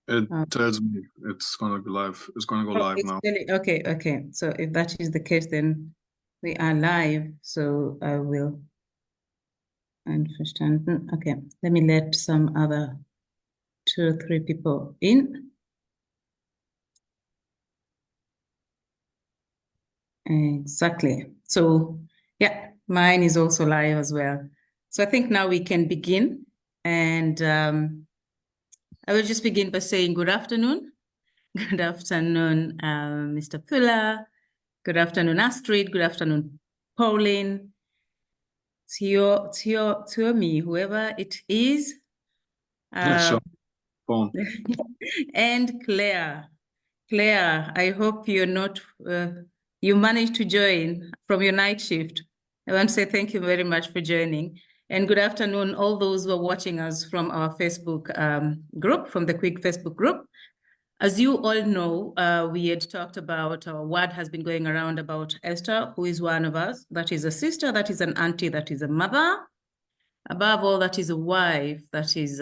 It tells me it's gonna go live. It's gonna go live now. Okay. So if that is the case, then we are live. So I will understand. Okay, let me let some other 2 or 3 people in. Exactly. So yeah, mine is also live as well. So I think now we can begin. And I will just begin by saying good afternoon. Good afternoon, Mr. Fuller. Good afternoon, Astrid. Good afternoon, Pauline. Tiomi, whoever it is. Yeah, sure. Phone. And Claire. Claire, I hope you're not, you managed to join from your night shift. I want to say thank you very much for joining. And good afternoon, all those who are watching us from our Facebook group, from the Quick Facebook group. As you all know, we had talked about, what has been going around about Esther, who is one of us. That is a sister, that is an auntie, that is a mother. Above all, that is a wife, that is,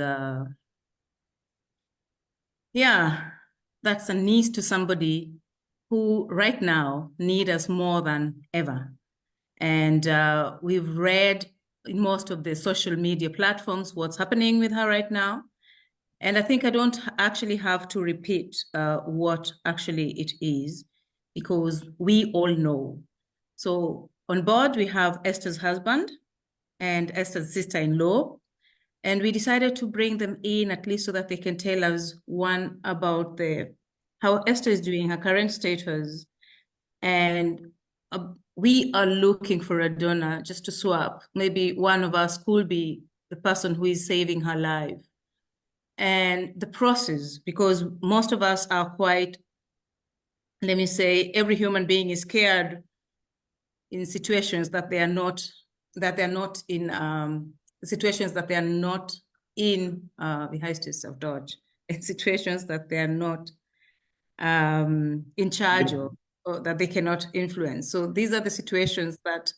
that's a niece to somebody who right now need us more than ever. And we've read in most of the social media platforms what's happening with her right now. And I think I don't actually have to repeat what actually it is, because we all know. So on board, we have Esther's husband and Esther's sister-in-law. And we decided to bring them in at least so that they can tell us one about how Esther is doing, her current status. And we are looking for a donor just to swap. Maybe one of us could be the person who is saving her life. And the process, because most of us are quite, let me say, every human being is scared in situations that they are not in situations that they are not in the heights of Dodge, in situations that they are not in charge of, or that they cannot influence. So these are the situations that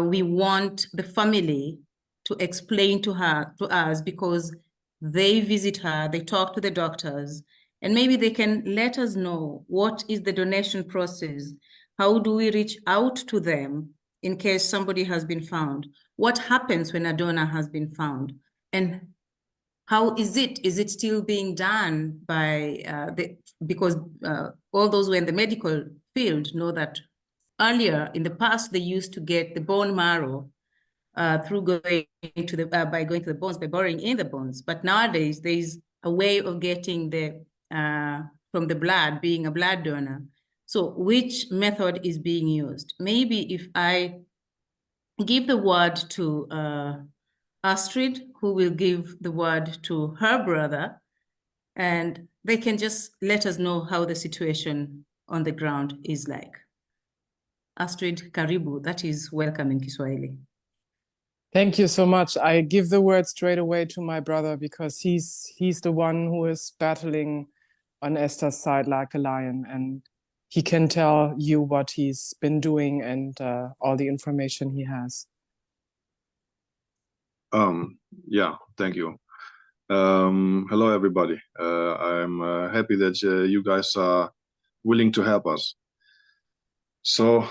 we want the family to explain to us, because they visit her, they talk to the doctors, and maybe they can let us know what is the donation process. How do we reach out to them in case somebody has been found? What happens when a donor has been found? And how is it? Is it still being done by because all those who are in the medical field know that earlier in the past they used to get the bone marrow through going to the by going to the bones, by boring in the bones. But nowadays there is a way of getting the from the blood, being a blood donor. So which method is being used? Maybe if I give the word to Astrid, who will give the word to her brother, and they can just let us know how the situation on the ground is like. Astrid, karibu, that is welcome in Kiswahili. Thank you so much. I give the word straight away to my brother, because he's the one who is battling on Esther's side like a lion, and he can tell you what he's been doing and all the information he has. Yeah, thank you. Hello, everybody. I'm happy that you guys are willing to help us. So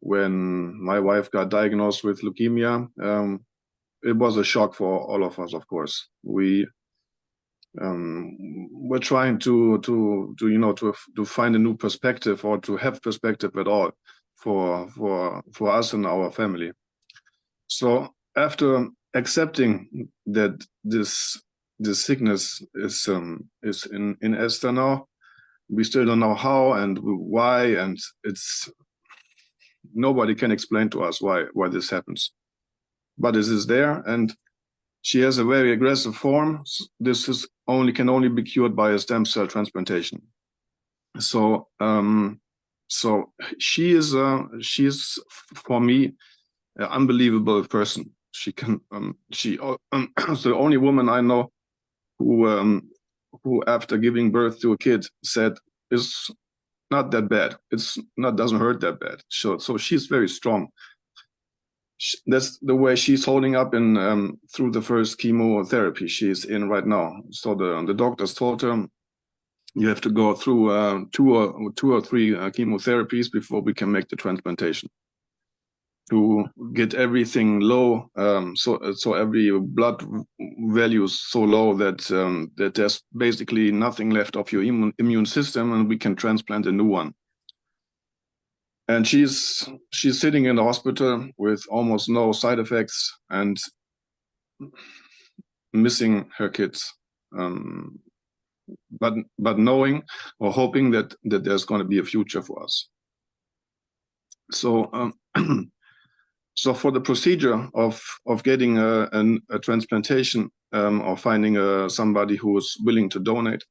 when my wife got diagnosed with leukemia, it was a shock for all of us, of course. We're trying to find a new perspective, or to have perspective at all for us and our family. So after accepting that this sickness is in Esther now, we still don't know how and why, and nobody can explain to us why this happens. But it is there, and she has a very aggressive form. This can only be cured by a stem cell transplantation. So she is for me an unbelievable person. She's the only woman I know who after giving birth to a kid said it's not that bad. Doesn't hurt that bad. So she's very strong. That's the way she's holding up in through the first chemotherapy she's in right now. So the doctors told her, you have to go through two or three chemotherapies before we can make the transplantation, to get everything low, so every blood value is so low that that there's basically nothing left of your immune system, and we can transplant a new one. And she's sitting in the hospital with almost no side effects and missing her kids, but knowing or hoping that there's going to be a future for us. So so for the procedure of getting a transplantation, or finding somebody who is willing to donate,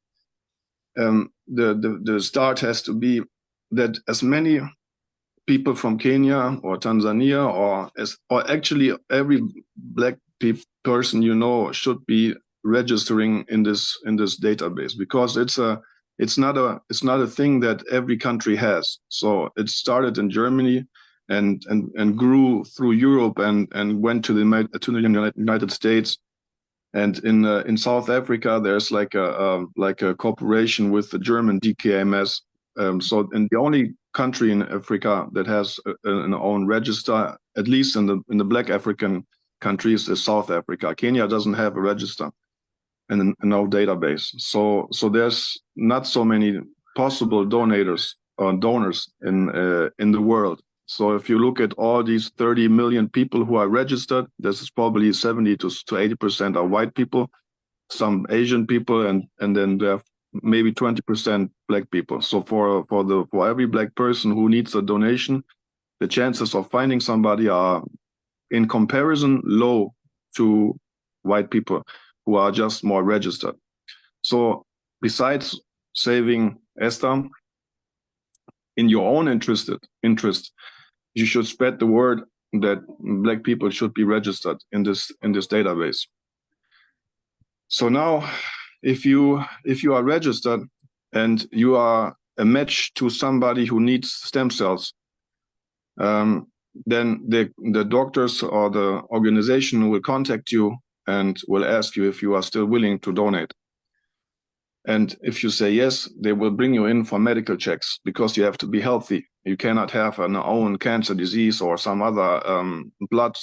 the start has to be that as many people from Kenya or Tanzania or actually every black person you know should be registering in this database, because it's not a thing that every country has. So it started in Germany and grew through Europe and went to the United States. And in South Africa, there's like a cooperation with the German DKMS. So, and the only country in Africa that has an own register, at least in the Black African countries, is South Africa. Kenya doesn't have a register and no database. So there's not so many possible donors in the world. So if you look at all these 30 million people who are registered, this is probably 70 to 80% are white people, some Asian people, and then there are maybe 20% black people. So for every black person who needs a donation, the chances of finding somebody are in comparison low to white people who are just more registered. So besides saving Esther, in your own interest, you should spread the word that black people should be registered in this database. So now, if you are registered and you are a match to somebody who needs stem cells, then the doctors or the organization will contact you and will ask you if you are still willing to donate. And if you say yes, they will bring you in for medical checks, because you have to be healthy. You cannot have an own cancer disease or some other blood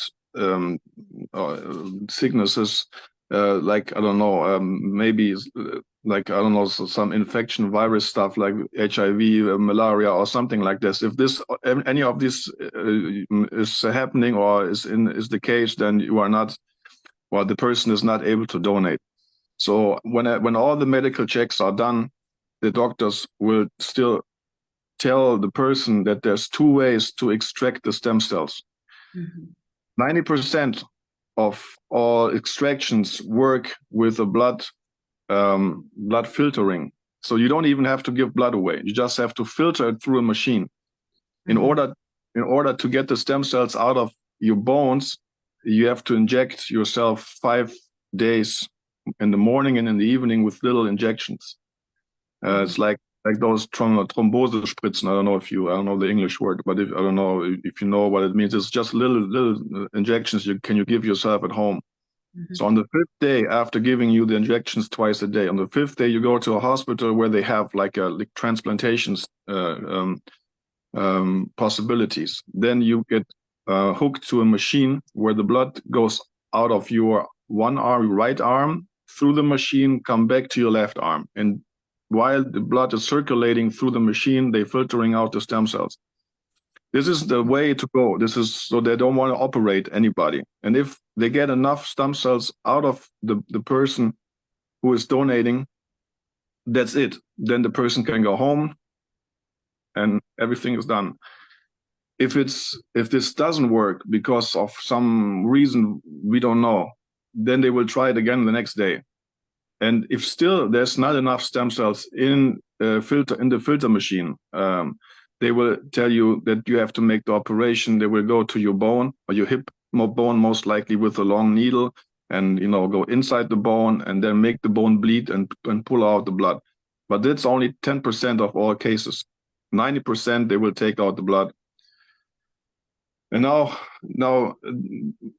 sicknesses, like, I don't know, maybe like, I don't know, some infection virus stuff like HIV, malaria, or something like this. If any of this is happening or is the case, then you are not, or the person is not able to donate. So when all the medical checks are done, the doctors will still tell the person that there's two ways to extract the stem cells. 90% of all extractions work with a blood filtering. So you don't even have to give blood away. You just have to filter it through a machine. In order to get the stem cells out of your bones, you have to inject yourself 5 days in the morning and in the evening with little injections. It's like those thrombose spritzen. I don't know the English word, but I don't know if you know what it means. It's just little injections you give yourself at home. So on the 5th day, after giving you the injections twice a day, on the 5th day, you go to a hospital where they have like transplantations possibilities. Then you get hooked to a machine where the blood goes out of your right arm through the machine, come back to your left arm. And while the blood is circulating through the machine, they're filtering out the stem cells. This is the way to go. This is so they don't want to operate anybody. And if they get enough stem cells out of the person who is donating, that's it. Then the person can go home and everything is done. If this doesn't work because of some reason we don't know, then they will try it again the next day. And if still there's not enough stem cells in the filter machine, they will tell you that you have to make the operation. They will go to your bone or your hip bone, most likely with a long needle, and go inside the bone and then make the bone bleed and pull out the blood. But that's only 10% of all cases. 90% they will take out the blood. And now,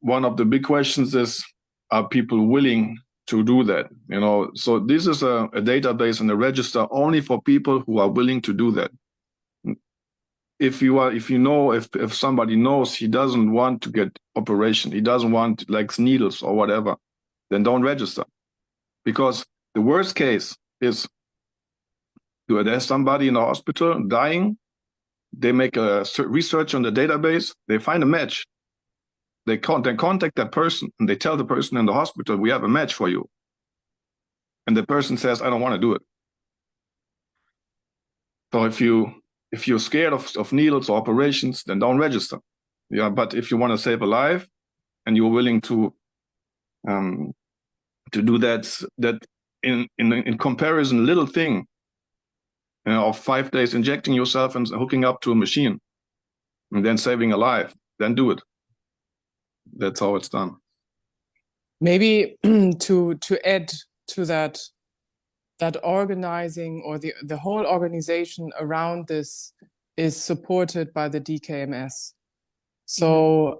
one of the big questions is, are people willing to do that? You know, so this is a database and a register only for people who are willing to do that. If somebody knows he doesn't want to get operation, he doesn't want like needles or whatever, then don't register. Because the worst case is there's somebody in the hospital dying, they make a research on the database, they find a match. They contact that person and they tell the person in the hospital, we have a match for you. And the person says, I don't want to do it. So if you're scared of needles or operations, then don't register. Yeah, but if you want to save a life and you're willing to do that in comparison, little thing, you know, of 5 days injecting yourself and hooking up to a machine and then saving a life, then do it. That's how it's done. Maybe to add to that organizing or the whole organization around this is supported by the DKMS. So,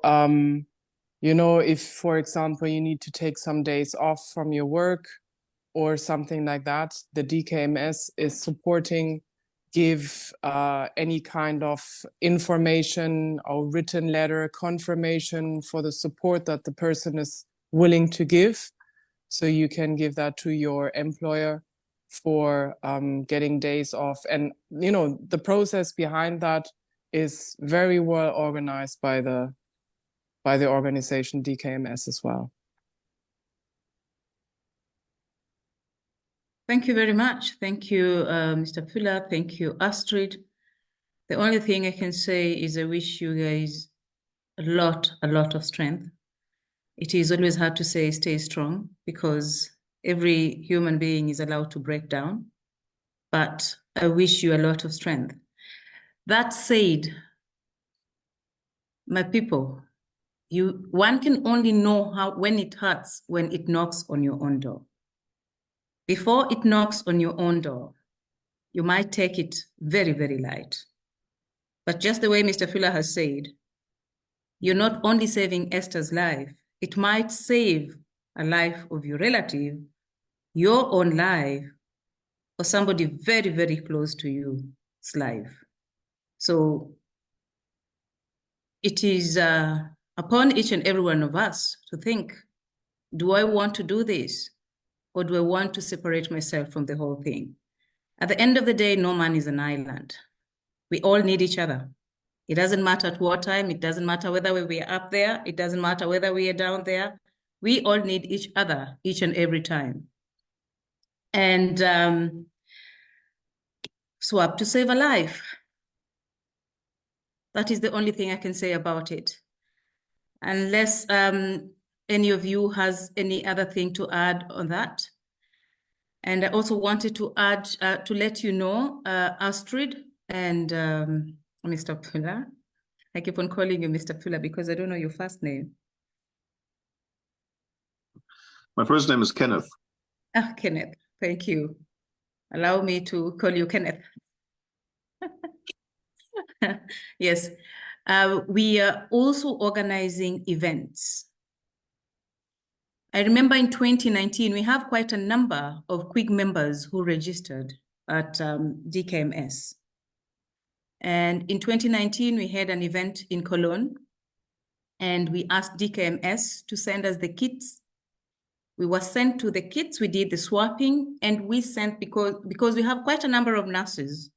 you know, if, for example, you need to take some days off from your work or something like that, the DKMS is supporting, give any kind of information or written letter confirmation for the support that the person is willing to give. So you can give that to your employer for getting days off. And, you know, the process behind that is very well organized by the organization DKMS as well. Thank you very much. Thank you, Mr. Fuller. Thank you, Astrid. The only thing I can say is I wish you guys a lot of strength. It is always hard to say stay strong because every human being is allowed to break down, but I wish you a lot of strength. That said, my people, one can only know when it hurts when it knocks on your own door. Before it knocks on your own door, you might take it very, very light. But just the way Mr. Fuller has said, you're not only saving Esther's life, it might save a life of your relative, your own life, or somebody very, very close to you's life. So it is upon each and every one of us to think, do I want to do this? Or do I want to separate myself from the whole thing? At the end of the day, no man is an island. We all need each other. It doesn't matter at what time. It doesn't matter whether we are up there. It doesn't matter whether we are down there. We all need each other each and every time. And swap to save a life. That is the only thing I can say about it. Unless any of you has any other thing to add on that. And I also wanted to add, to let you know, Astrid and Mr. Fuller. I keep on calling you Mr. Fuller because I don't know your first name. My first name is Kenneth. Ah, Kenneth, thank you. Allow me to call you Kenneth. Yes, we are also organizing events. I remember in 2019, we have quite a number of quick members who registered at DKMS. And in 2019, we had an event in Cologne and we asked DKMS to send us the kits. We were sent to the kits, we did the swapping, and we sent, because we have quite a number of nurses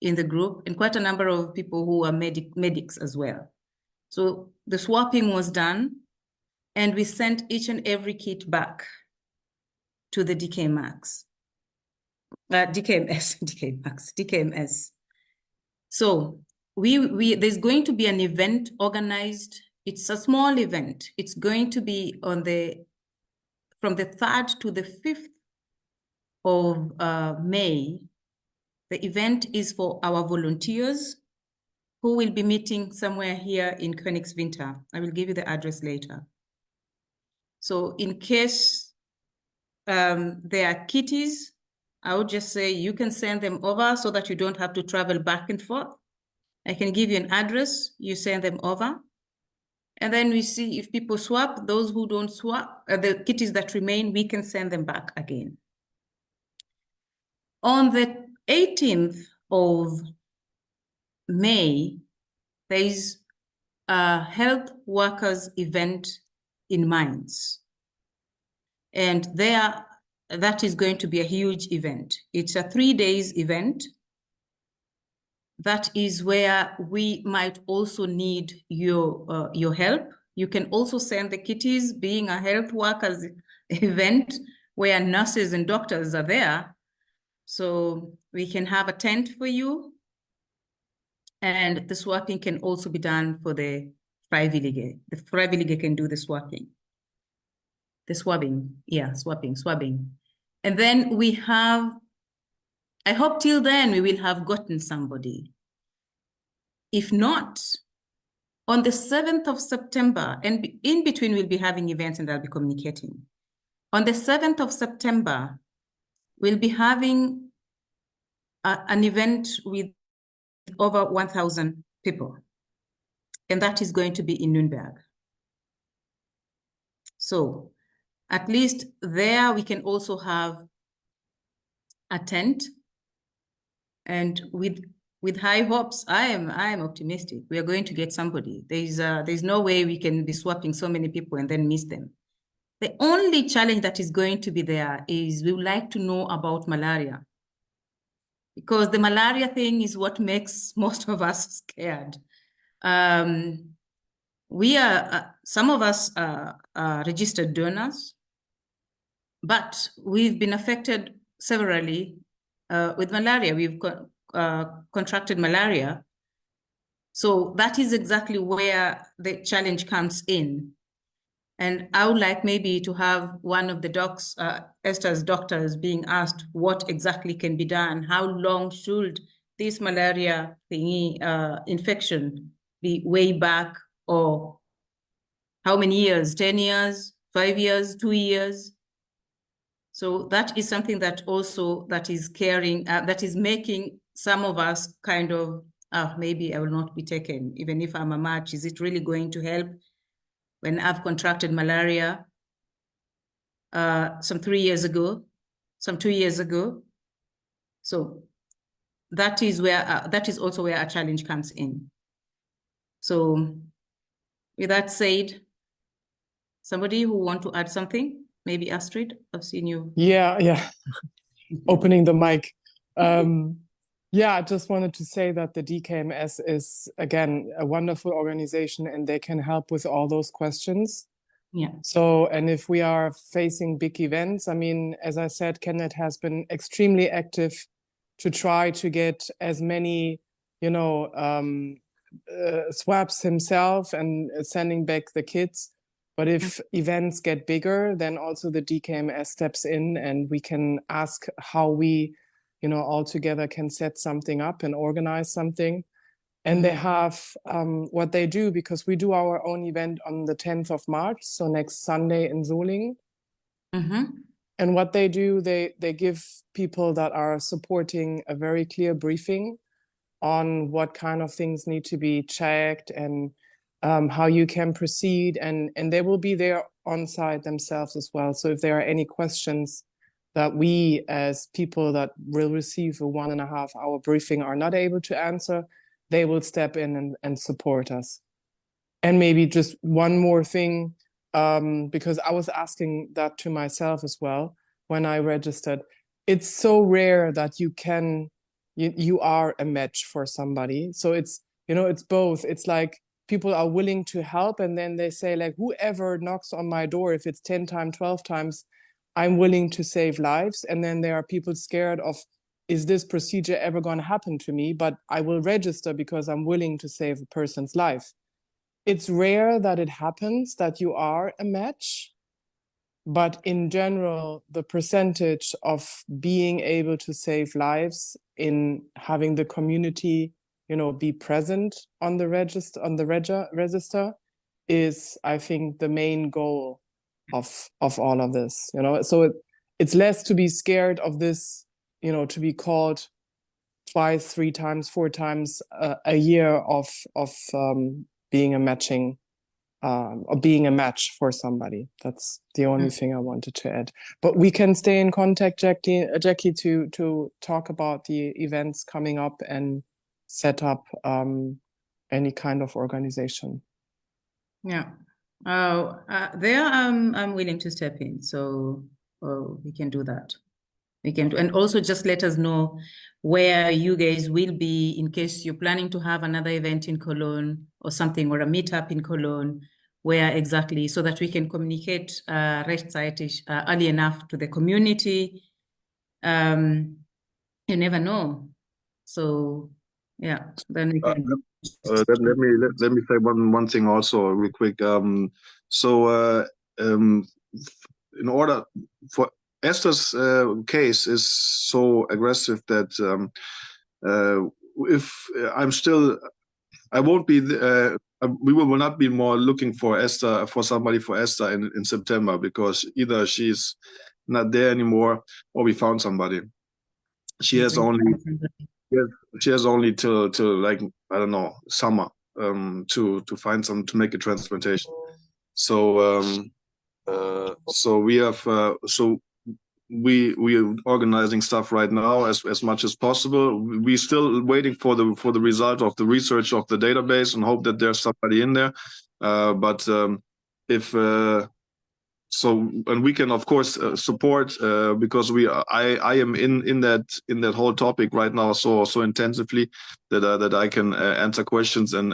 in the group and quite a number of people who are medics as well. So the swapping was done and we sent each and every kit back to the DKMS. So there's going to be an event organized. It's a small event. It's going to be from the 3rd to the 5th of May. The event is for our volunteers who will be meeting somewhere here in Königswinter. I will give you the address later. So in case there are kitties, I would just say you can send them over so that you don't have to travel back and forth. I can give you an address, you send them over. And then we see if people swap, those who don't swap, the kitties that remain, we can send them back again. On the 18th of May, there is a health workers event in Mines. And that is going to be a huge event. It's a 3 days event. That is where we might also need your help. You can also send the kitties, being a health workers event where nurses and doctors are there. So we can have a tent for you. And the swapping can also be done for the Freiwillige. The Freiwillige can do the swapping. The swabbing, yeah, swabbing. And then we have, I hope till then we will have gotten somebody. If not, on the 7th of September, and in between we'll be having events and I'll be communicating. On the 7th of September, we'll be having an event with over 1,000 people. And that is going to be in Nuremberg. So at least there we can also have a tent. And with high hopes, I am optimistic. We are going to get somebody. There's no way we can be swapping so many people and then miss them. The only challenge that is going to be there is we would like to know about malaria. Because the malaria thing is what makes most of us scared. We are, some of us are registered donors, but we've been affected severally with malaria. We've contracted malaria. So that is exactly where the challenge comes in. And I would like maybe to have one of the docs, Esther's doctors, being asked what exactly can be done. How long should this malaria thingy infection be way back, or how many years? 10 years, 5 years, 2 years? So that is something that also that is caring, that is making some of us kind of, maybe I will not be taken, even if I'm a match. Is it really going to help? When I've contracted malaria some 3 years ago, some 2 years ago. So that is where, that is also where a challenge comes in. So with that said, somebody who want to add something? Maybe Astrid, I've seen you. Yeah. Opening the mic. Yeah, I just wanted to say that the DKMS is, again, a wonderful organization and they can help with all those questions. Yeah. So, and if we are facing big events, I mean, as I said, Kenneth has been extremely active to try to get as many, swaps himself and sending back the kids. But if events get bigger, then also the DKMS steps in and we can ask how we, all together can set something up and organize something. And they have what they do, because we do our own event on the 10th of March, so next Sunday in Solingen. And what they do, they give people that are supporting a very clear briefing on what kind of things need to be checked and how you can proceed. And they will be there on site themselves as well. So if there are any questions that we as people that will receive a 1.5 hour briefing are not able to answer, they will step in and support us. And maybe just one more thing, because I was asking that to myself as well when I registered. It's so rare that you are a match for somebody. So it's, it's both. It's like people are willing to help and then they say, like, whoever knocks on my door, if it's 10 times, 12 times, I'm willing to save lives. And then there are people scared of, is this procedure ever going to happen to me? But I will register because I'm willing to save a person's life. It's rare that it happens that you are a match. But in general, the percentage of being able to save lives in having the community, be present on the register is, I think, the main goal of all of this. So it's less to be scared of this, to be called twice, 3 times, 4 times a year of being a matching or being a match for somebody. That's the only thing I wanted to add. But we can stay in contact, Jackie, to talk about the events coming up and set up any kind of organization. Yeah. There I'm willing to step in, so we can do that. We can do, and also just let us know where you guys will be in case you're planning to have another event in Cologne or something, or a meetup in Cologne, where exactly, so that we can communicate rechtzeitig early enough to the community. You never know. So yeah, then we can. Let me say one thing also real quick. In order for Esther's case is so aggressive that if I'm still, I won't be. We will not be more looking for Esther, for somebody for Esther in September, because either she's not there anymore or we found somebody. She has only. Yes, she has only till like, I don't know, summer to find some, to make a transplantation. So we have we are organizing stuff right now as much as possible. We still waiting for the result of the research of the database and hope that there's somebody in there. But if so, and we can of course support because I am in that whole topic right now so intensively that I can answer questions and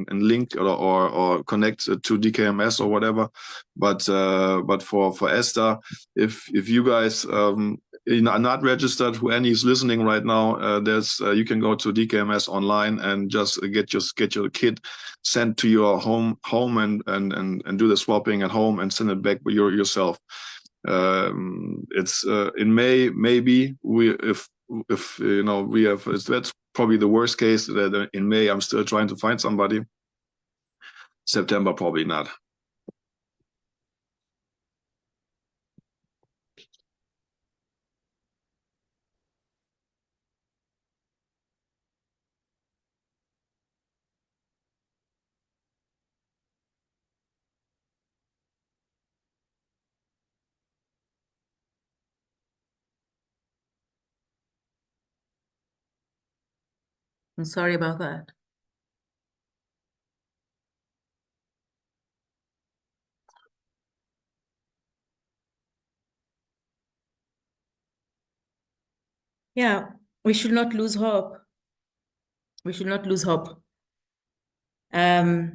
link or connect to DKMS or whatever. But for Esther, if you guys are not registered, who any is listening right now, there's you can go to DKMS online and just get your kit sent to your home and do the swapping at home and send it back yourself. It's in May, maybe if you know, we have, that's probably the worst case, that in May I'm still trying to find somebody. September probably not. I'm sorry about that. Yeah, we should not lose hope. We should not lose hope. I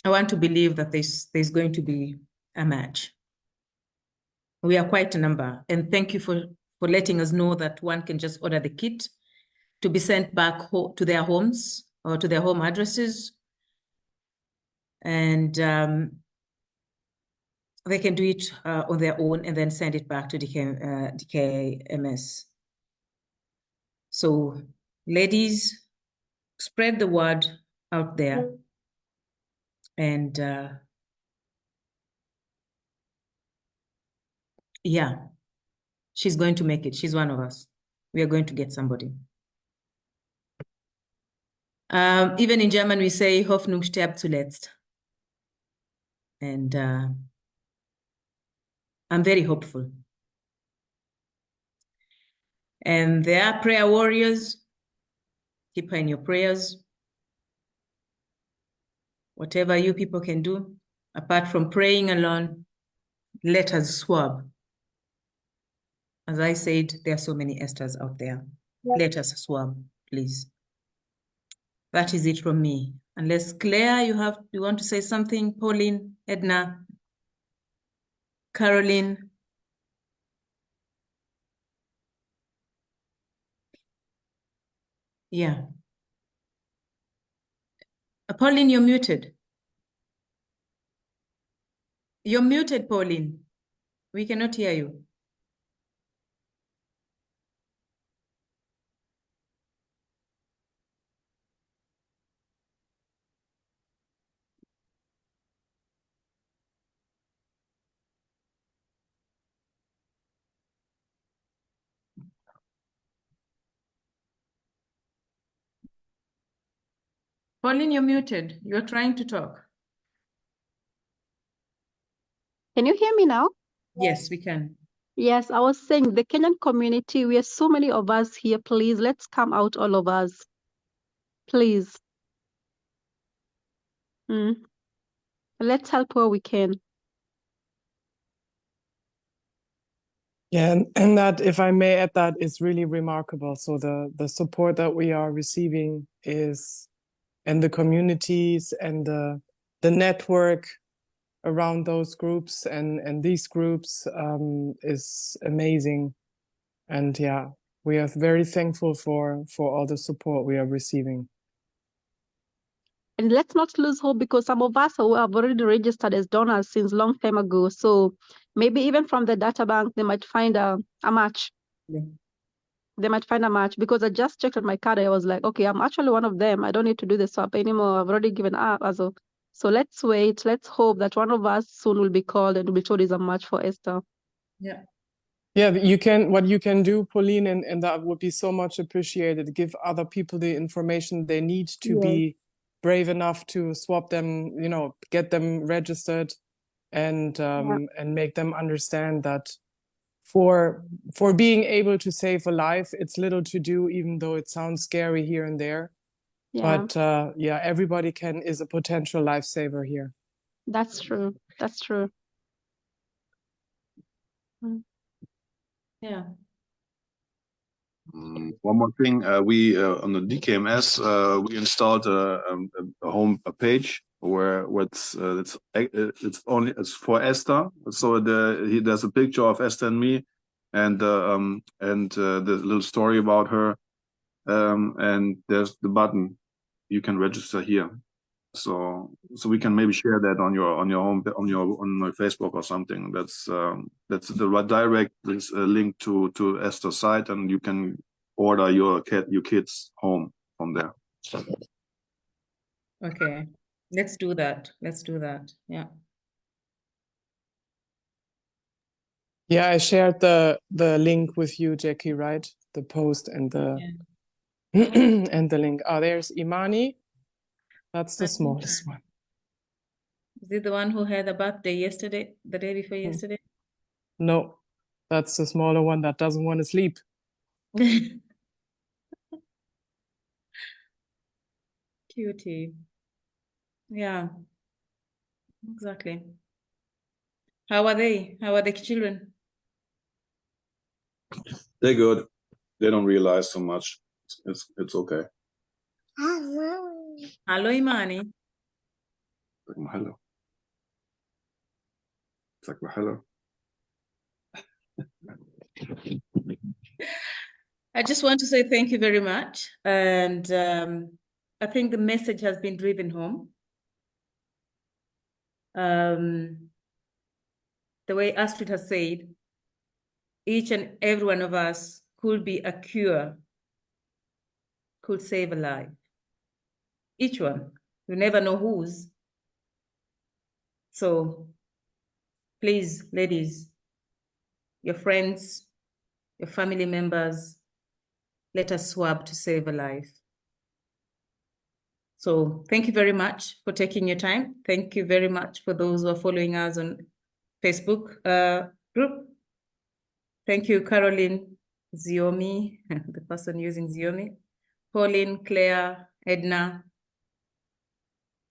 want to believe that there's going to be a match. We are quite a number, and thank you for letting us know that one can just order the kit to be sent back to their homes or to their home addresses, and they can do it on their own and then send it back to DKMS. So, ladies, spread the word out there, and yeah, she's going to make it. She's one of us. We are going to get somebody. Even in German, we say Hoffnung stirbt zuletzt. And I'm very hopeful. And there are prayer warriors. Keep her in your prayers. Whatever you people can do, apart from praying alone, let us swab. As I said, there are so many Esthers out there. Let us swab, please. That is it from me. Unless Claire, you want to say something? Pauline, Edna, Caroline. Yeah. Pauline, you're muted. You're muted, Pauline. We cannot hear you. Pauline, you're muted. You're trying to talk. Can you hear me now? Yes, we can. Yes, I was saying the Kenyan community, we are so many of us here. Please, let's come out, all of us. Please. Let's help where we can. Yeah, and that, if I may add, that is really remarkable. So the support that we are receiving is, and the communities and the network around those groups and these groups is amazing. And yeah, we are very thankful for all the support we are receiving. And let's not lose hope, because some of us who have already registered as donors since long time ago. So maybe even from the data bank, they might find a match. Yeah. They might find a match, because I just checked on my card. I was like, okay, I'm actually one of them. I don't need to do the swap anymore. I've already given up. So let's wait. Let's hope that one of us soon will be called and will be told is a match for Esther. Yeah. Yeah, what you can do, Pauline, and that would be so much appreciated. Give other people the information they need to Yes. be brave enough to swap them, get them registered, and make them understand that for being able to save a life, it's little to do, even though it sounds scary here and there. Yeah, But yeah, everybody is a potential lifesaver here. that's true. That's true. Yeah. One more thing, we on the DKMS we installed a page where it's for Esther. So there's a picture of Esther and me, and the little story about her, and there's the button you can register here. So we can maybe share that on your home on my Facebook or something. That's the direct link to Esther's site, and you can order your kids home from there. Okay. Let's do that. Yeah. Yeah, I shared the link with you, Jackie, right? The post and the and the link. Oh, there's Imani. That's the smallest one. Is it the one who had a birthday yesterday, the day before yesterday? No, that's the smaller one that doesn't want to sleep. Cutie. Yeah, exactly. How are they? How are the children? They're good. They don't realize so much. It's okay. Hello, Imani. Sag mal hello. Sag mal hello. I just want to say thank you very much. And I think the message has been driven home. The way Astrid has said, each and every one of us could be a cure, could save a life. Each one. You never know whose. So please, ladies, your friends, your family members, let us swap to save a life. So thank you very much for taking your time. Thank you very much for those who are following us on Facebook group. Thank you, Caroline, Ziomi, the person using Ziomi, Pauline, Claire, Edna,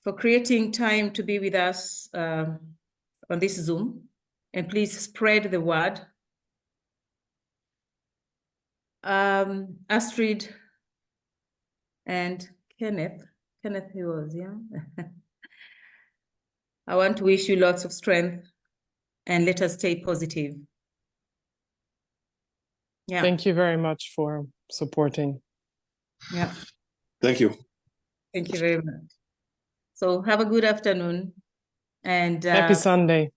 for creating time to be with us on this Zoom. And please spread the word. Astrid and Kenneth he was, yeah. I want to wish you lots of strength and let us stay positive. Yeah. Thank you very much for supporting. Yeah. Thank you. Thank you very much. So have a good afternoon and Happy Sunday.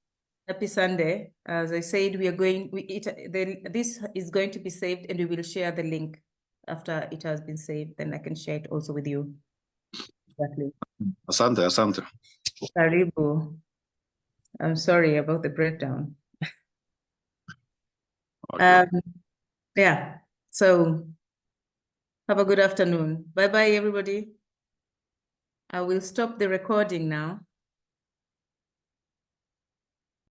Happy Sunday. As I said, this is going to be saved, and we will share the link after it has been saved. Then I can share it also with you. Exactly. Asante. Karibu. I'm sorry about the breakdown. Okay. Yeah. So have a good afternoon. Bye-bye, everybody. I will stop the recording now.